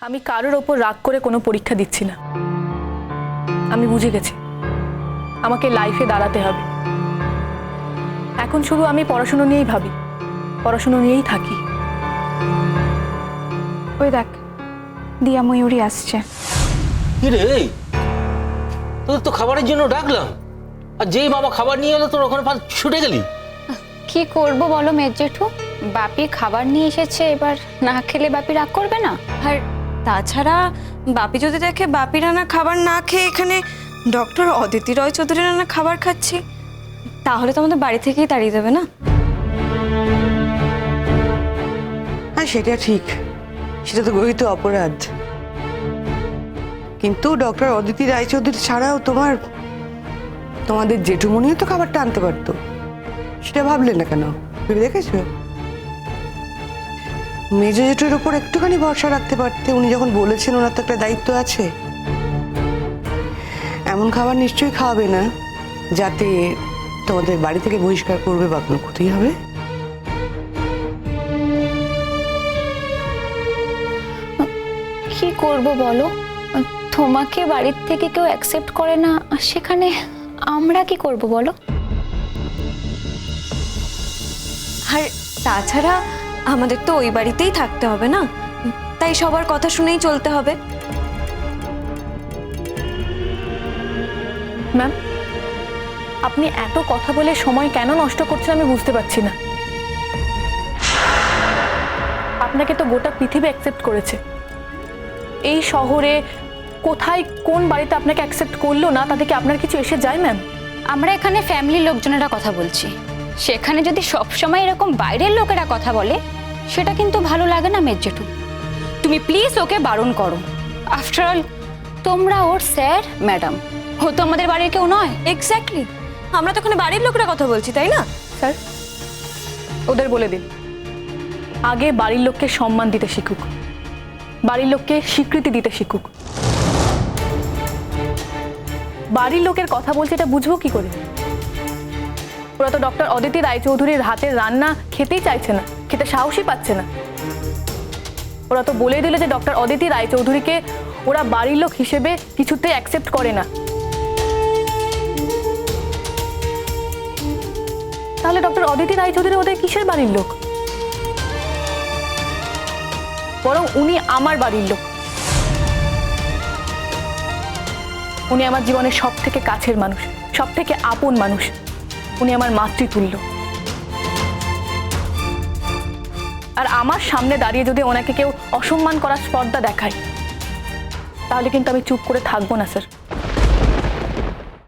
আমি কারোর ওপর রাগ করে কোনো পরীক্ষা দিচ্ছি না। আমি বুঝে গেছি আমাকে লাইফে দাঁড়াতে হবে। এখন শুধু আমি পড়াশোনা নিয়েই ভাবি, পড়াশোনা নিয়েই থাকি। ওই দেখ, দিয়া ময়ূরী আসছে। কি রে, তোদের তো খাবারের জন্য ডাকলাম, আর যেই বাবা খাবার নিয়ে এলো তোর ওখানে ছুটে গেলি। কি করব বলো মেজ জেঠু, বাপি খাবার নিয়ে এসেছে, এবার না খেলে বাপি রাগ করবে না। আর তাছাড়া বাপি যদি দেখে বাপি রান্না খাবার না খেয়ে এখানে ডক্টর অদিতি রয় চৌধুরী রান্না খাবার খাচ্ছি, তাহলে তো আমাদের বাড়ি থেকেই তাড়িয়ে দেবে না। হ্যাঁ, সেটা ঠিক, সেটা তো গরিত অপরাধ। কিন্তু ডক্টর অদিতি রায়চৌধুরী ছাড়াও তোমাদের জেঠুমনিও তো খাবারটা আনতে পারতো, সেটা ভাবলে না কেন? ভেবে দেখেছো? মেজ জেঠুর ওপর একটুখানি ভরসা রাখতে পারতে। উনি যখন বলেছেন ওনার তো একটা দায়িত্ব আছে। এমন খাবার নিশ্চয়ই খাওয়াবে না যাতে তোমাদের বাড়ি থেকে বহিষ্কার করবে বা কোনো ক্ষতি হবে। কি করব বলো, তোমাকে বাড়ির থেকে কেউ অ্যাকসেপ্ট করে না, আর সেখানে আমরা কি করব বলো? আর তাছাড়া আমাদের তো ওই বাড়িতেই থাকতে হবে না, তাই সবার কথা শুনেই চলতে হবে। ম্যাম, আপনি এত কথা বলে সময় কেন নষ্ট করছেন আমি বুঝতে পারছি না। আপনাকে তো গোটা পৃথিবী অ্যাকসেপ্ট করেছে। এই শহরে কোথায় কোন বাড়িতে আপনাকে অ্যাকসেপ্ট করলো না তাতে কি আপনার কিছু এসে যায় ম্যাম? আমরা এখানে ফ্যামিলির লোকজনেরা কথা বলছি, সেখানে যদি সবসময় এরকম বাইরের লোকেরা কথা বলে সেটা কিন্তু ভালো লাগে না মেজ জেঠু। তুমি প্লিজ ওকে বারণ করো। আফটার অল তোমরা ওর স্যার ম্যাডাম, ও তো আমাদের বাড়ির কেউ নয়। এক্স্যাক্টলি, আমরা তো ওখানে বাড়ির লোকেরা কথা বলছি, তাই না? স্যার, ওদের বলে দিন আগে বাড়ির লোককে সম্মান দিতে শিখুক, বাড়ির লোককে স্বীকৃতি দিতে শিখুক। বাড়ির লোকের কথা বলছে এটা বুঝবো কি করে? ওরা তো ডক্টর অদিতি রায়চৌধুরীর হাতের রান্না খেতেই চাইছে না, খেতে সাহসই পাচ্ছে না। ওরা তো বলে দিল যে ডক্টর অদিতি রায়চৌধুরীকে ওরা বাড়ির লোক হিসেবে কিছুতে অ্যাকসেপ্ট করে না। তাহলে ডক্টর অদিতি রায়চৌধুরী ওদের কিসের বাড়ির লোক? বরং উনি আমার বাড়ির লোক। উনি আমার জীবনের সব থেকে কাছের মানুষ, সব থেকে আপন মানুষ। উনি আমার মাতৃতুল্য। আর আমার সামনে দাঁড়িয়ে যদি ওনাকে কেউ অসম্মান করার স্পর্ধা দেখায় তাহলে কিন্তু আমি চুপ করে থাকবো না স্যার।